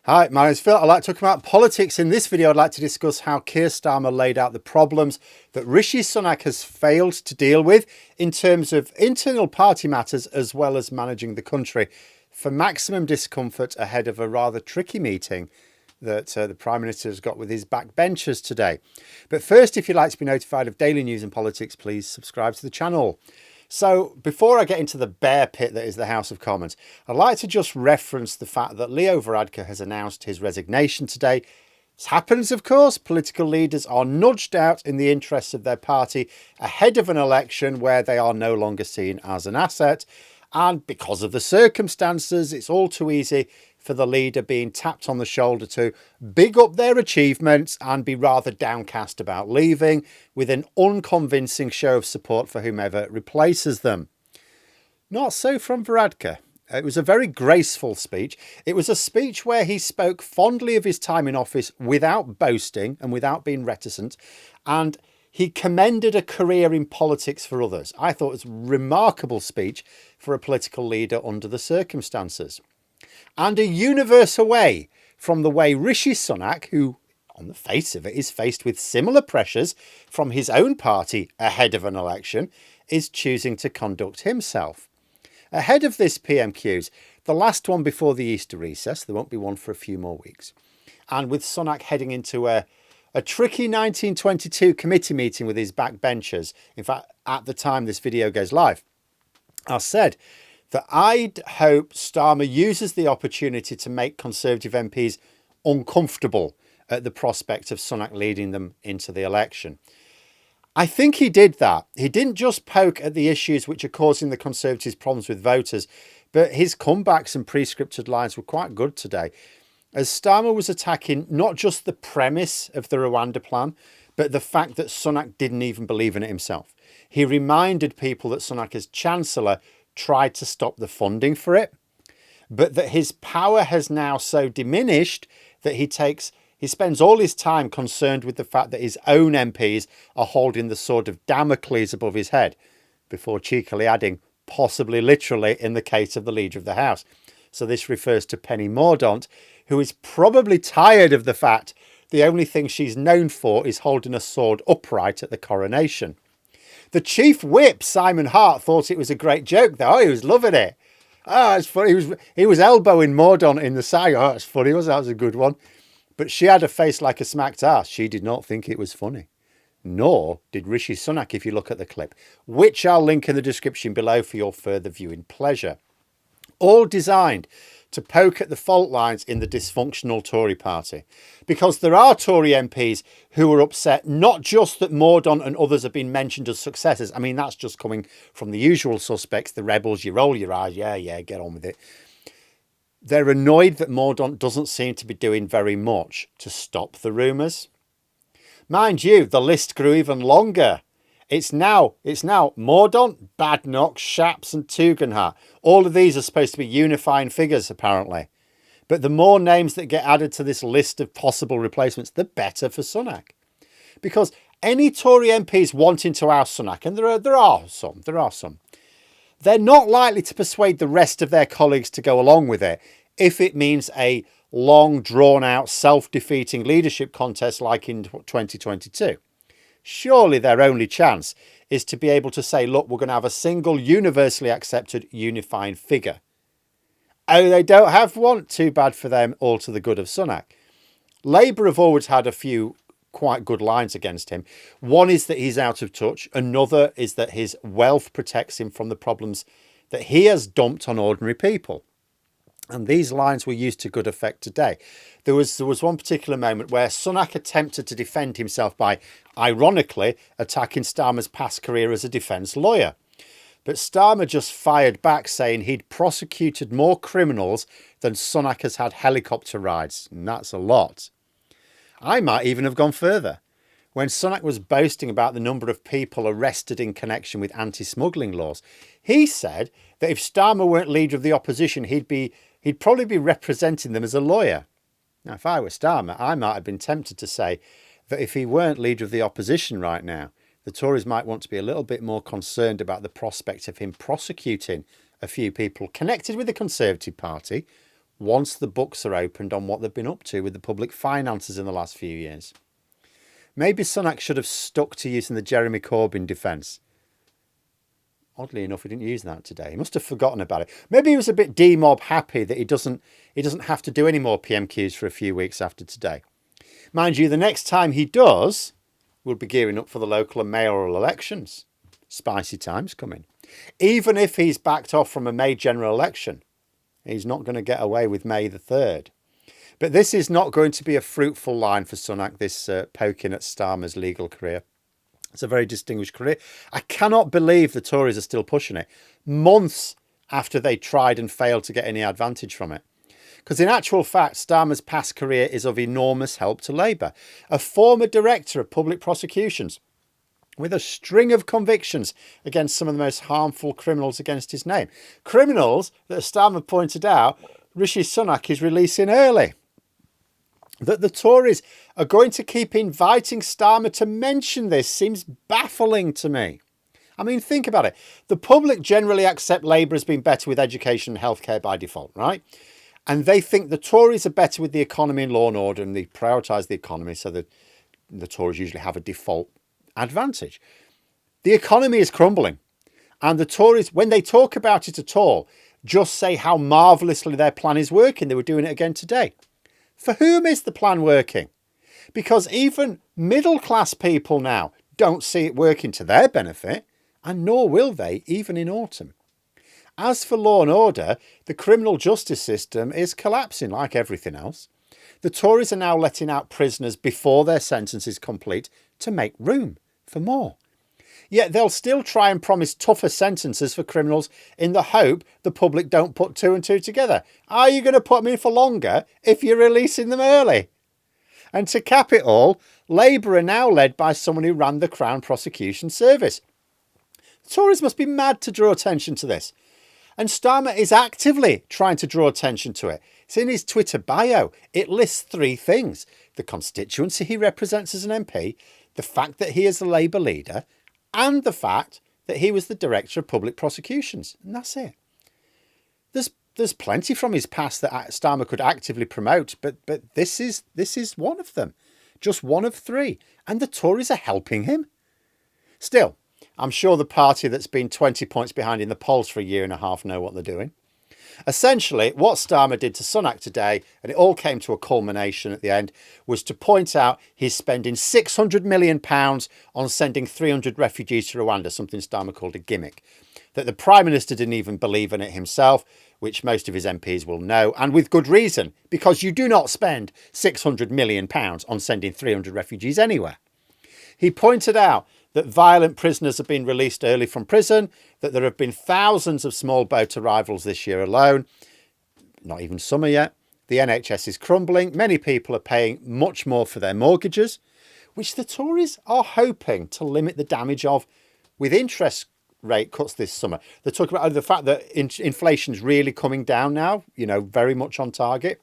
Hi, my name's Phil. I'd like to talk about politics. In this video, I'd like to discuss how Keir Starmer laid out the problems that Rishi Sunak has failed to deal with in terms of internal party matters as well as managing the country for maximum discomfort ahead of a rather tricky meeting that the Prime Minister has got with his backbenchers today. But first, if you'd like to be notified of daily news and politics, please subscribe to the channel. So before I get into the bear pit that is the House of Commons, I'd like to just reference the fact that Leo Varadkar has announced his resignation today. This happens, of course. Political leaders are nudged out in the interests of their party ahead of an election where they are no longer seen as an asset. And because of the circumstances, it's all too easy for the leader being tapped on the shoulder to big up their achievements and be rather downcast about leaving with an unconvincing show of support for whomever replaces them. Not so from Varadkar. It was a very graceful speech. It was a speech where he spoke fondly of his time in office without boasting and without being reticent, and he commended a career in politics for others. I thought it was a remarkable speech for a political leader under the circumstances. And a universe away from the way Rishi Sunak, who on the face of it is faced with similar pressures from his own party ahead of an election, is choosing to conduct himself. Ahead of this PMQs, the last one before the Easter recess, there won't be one for a few more weeks, and with Sunak heading into a tricky 1922 committee meeting with his backbenchers, in fact, at the time this video goes live, I said that I'd hope Starmer uses the opportunity to make Conservative MPs uncomfortable at the prospect of Sunak leading them into the election. I think he did that. He didn't just poke at the issues which are causing the Conservatives problems with voters, but his comebacks and pre-scripted lines were quite good today, as Starmer was attacking not just the premise of the Rwanda plan, but the fact that Sunak didn't even believe in it himself. He reminded people that Sunak as Chancellor tried to stop the funding for it, but that his power has now so diminished that he spends all his time concerned with the fact that his own MPs are holding the sword of Damocles above his head, before cheekily adding, possibly literally in the case of the Leader of the House. So this refers to Penny Mordaunt, who is probably tired of the fact the only thing she's known for is holding a sword upright at the coronation. The Chief Whip, Simon Hart, thought it was a great joke, though. Oh, he was loving it. Oh, it's funny. He was elbowing Mordaunt in the side. Oh, it's funny. That was a good one. But she had a face like a smacked ass. She did not think it was funny. Nor did Rishi Sunak, if you look at the clip, which I'll link in the description below for your further viewing pleasure. All designed to poke at the fault lines in the dysfunctional Tory party. Because there are Tory MPs who are upset, not just that Mordaunt and others have been mentioned as successors. I mean, that's just coming from the usual suspects, the rebels. You roll your eyes, yeah, get on with it. They're annoyed that Mordaunt doesn't seem to be doing very much to stop the rumours. Mind you, the list grew even longer. It's now Mordaunt, Badenoch, Shapps and Tugendhat. All of these are supposed to be unifying figures, apparently. But the more names that get added to this list of possible replacements, the better for Sunak. Because any Tory MPs wanting to oust Sunak, and there are some, they're not likely to persuade the rest of their colleagues to go along with it if it means a long, drawn-out, self-defeating leadership contest like in 2022. Surely their only chance is to be able to say, look, we're going to have a single, universally accepted, unifying figure. Oh, they don't have one? Too bad for them, all to the good of Sunak. Labour have always had a few quite good lines against him. One is that he's out of touch. Another is that his wealth protects him from the problems that he has dumped on ordinary people. And these lines were used to good effect today. There was one particular moment where Sunak attempted to defend himself by, ironically, attacking Starmer's past career as a defence lawyer. But Starmer just fired back, saying he'd prosecuted more criminals than Sunak has had helicopter rides. And that's a lot. I might even have gone further. When Sunak was boasting about the number of people arrested in connection with anti-smuggling laws, he said that if Starmer weren't leader of the opposition, he'd probably be representing them as a lawyer. Now, if I were Starmer, I might have been tempted to say that if he weren't leader of the opposition right now, the Tories might want to be a little bit more concerned about the prospect of him prosecuting a few people connected with the Conservative Party once the books are opened on what they've been up to with the public finances in the last few years. Maybe Sunak should have stuck to using the Jeremy Corbyn defence. Oddly enough, he didn't use that today. He must have forgotten about it. Maybe he was a bit demob happy that he doesn't have to do any more PMQs for a few weeks after today. Mind you, the next time he does, we'll be gearing up for the local and mayoral elections. Spicy times coming. Even if he's backed off from a May general election, he's not going to get away with May the 3rd. But this is not going to be a fruitful line for Sunak, this poking at Starmer's legal career. It's a very distinguished career. I cannot believe the Tories are still pushing it, months after they tried and failed to get any advantage from it. Because in actual fact, Starmer's past career is of enormous help to Labour. A former director of public prosecutions with a string of convictions against some of the most harmful criminals against his name. Criminals that, as Starmer pointed out, Rishi Sunak is releasing early. That the Tories are going to keep inviting Starmer to mention this seems baffling to me. I mean, think about it. The public generally accept Labour as being better with education and healthcare by default, right? And they think the Tories are better with the economy and law and order, and they prioritise the economy, so that the Tories usually have a default advantage. The economy is crumbling, and the Tories, when they talk about it at all, just say how marvellously their plan is working. They were doing it again today. For whom is the plan working? Because even middle-class people now don't see it working to their benefit, and nor will they, even in autumn. As for law and order, the criminal justice system is collapsing like everything else. The Tories are now letting out prisoners before their sentence is complete to make room for more. Yet they'll still try and promise tougher sentences for criminals in the hope the public don't put two and two together. Are you going to put them in for longer if you're releasing them early? And to cap it all, Labour are now led by someone who ran the Crown Prosecution Service. The Tories must be mad to draw attention to this. And Starmer is actively trying to draw attention to it. It's in his Twitter bio. It lists 3 things: the constituency he represents as an MP, the fact that he is the Labour leader, and the fact that he was the director of public prosecutions. And that's it. There's plenty from his past that Starmer could actively promote, but this is one of them. Just one of 3. And the Tories are helping him. Still, I'm sure the party that's been 20 points behind in the polls for a year and a half know what they're doing. Essentially, what Starmer did to Sunak today, and it all came to a culmination at the end, was to point out he's spending £600 million on sending 300 refugees to Rwanda, something Starmer called a gimmick. That the Prime Minister didn't even believe in it himself, which most of his MPs will know, and with good reason, because you do not spend £600 million on sending 300 refugees anywhere. He pointed out that violent prisoners have been released early from prison, that there have been thousands of small boat arrivals this year alone, not even summer yet. The NHS is crumbling. Many people are paying much more for their mortgages, which the Tories are hoping to limit the damage of with interest rate cuts this summer. They're talking about the fact that inflation is really coming down now, very much on target.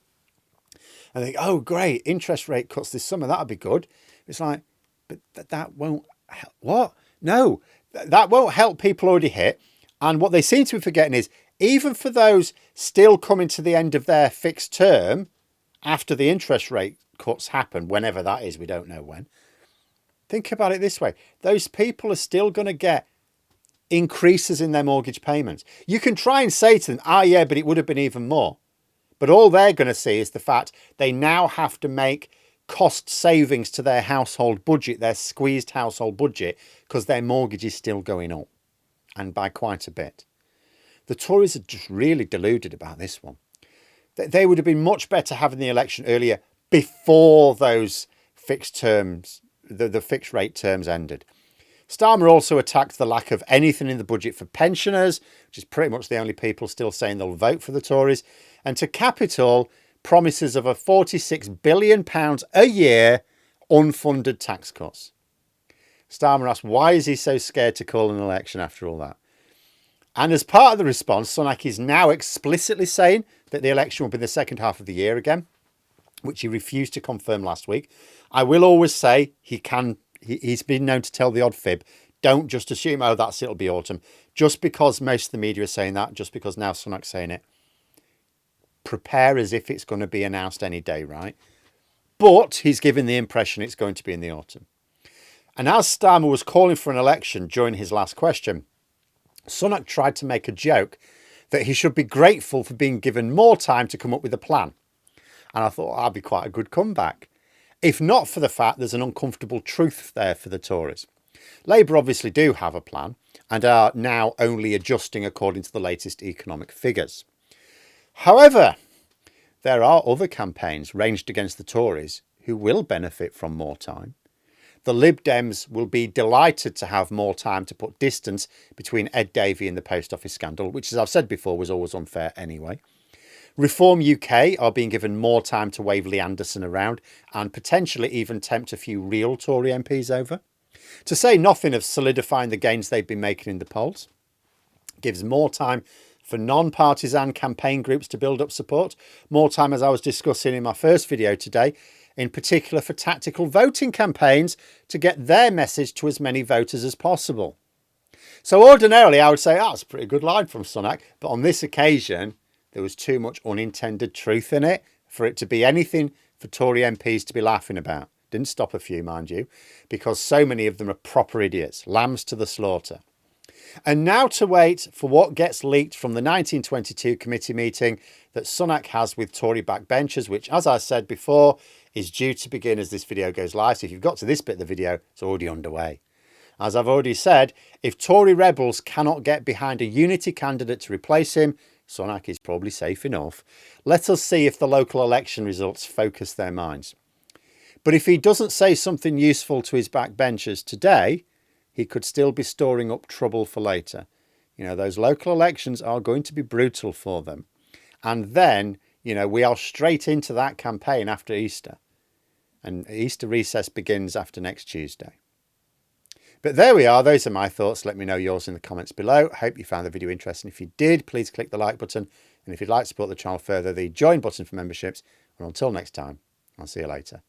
And they think, oh, great, interest rate cuts this summer, that'll be good. It's like, but that won't help. What? No, that won't help people already hit. And what they seem to be forgetting is, even for those still coming to the end of their fixed term after the interest rate cuts happen, whenever that is, we don't know when. Think about it this way. Those people are still going to get increases in their mortgage payments. You can try and say to them, yeah, but it would have been even more. But all they're going to see is the fact they now have to make cost savings to their household budget, their squeezed household budget, because their mortgage is still going up, and by quite a bit. The Tories are just really deluded about this one. They would have been much better having the election earlier, before those fixed terms, the fixed rate terms ended. Starmer also attacked the lack of anything in the budget for pensioners, which is pretty much the only people still saying they'll vote for the Tories. And to cap it all, promises of a £46 billion a year unfunded tax cuts. Starmer asked, why is he so scared to call an election after all that? And as part of the response, Sunak is now explicitly saying that the election will be the second half of the year again, which he refused to confirm last week. I will always say he's been known to tell the odd fib. Don't just assume, it'll be autumn. Just because most of the media is saying that, just because now Sunak's saying it, prepare as if it's going to be announced any day, right? But he's giving the impression it's going to be in the autumn. And as Starmer was calling for an election during his last question, Sunak tried to make a joke that he should be grateful for being given more time to come up with a plan. And I thought that'd be quite a good comeback, if not for the fact there's an uncomfortable truth there for the Tories. Labour obviously do have a plan and are now only adjusting according to the latest economic figures. However, there are other campaigns ranged against the Tories who will benefit from more time. The Lib Dems will be delighted to have more time to put distance between Ed Davey and the Post Office scandal, which, as I've said before, was always unfair anyway. Reform UK are being given more time to wave Lee Anderson around and potentially even tempt a few real Tory MPs over. To say nothing of solidifying the gains they've been making in the polls. Gives more time for non-partisan campaign groups to build up support. More time, as I was discussing in my first video today, in particular for tactical voting campaigns to get their message to as many voters as possible. So ordinarily I would say, that's a pretty good line from Sunak, but on this occasion there was too much unintended truth in it for it to be anything for Tory MPs to be laughing about. Didn't stop a few, mind you, because so many of them are proper idiots, lambs to the slaughter. And now to wait for what gets leaked from the 1922 committee meeting that Sunak has with Tory backbenchers, which, as I said before, is due to begin as this video goes live. So if you've got to this bit of the video, it's already underway. As I've already said, if Tory rebels cannot get behind a unity candidate to replace him, Sunak is probably safe enough. Let us see if the local election results focus their minds. But if he doesn't say something useful to his backbenchers today, he could still be storing up trouble for later. You know, those local elections are going to be brutal for them. And then, you know, we are straight into that campaign after Easter. And Easter recess begins after next Tuesday. But there we are. Those are my thoughts. Let me know yours in the comments below. I hope you found the video interesting. If you did, please click the like button. And if you'd like to support the channel further, the join button for memberships. And until next time, I'll see you later.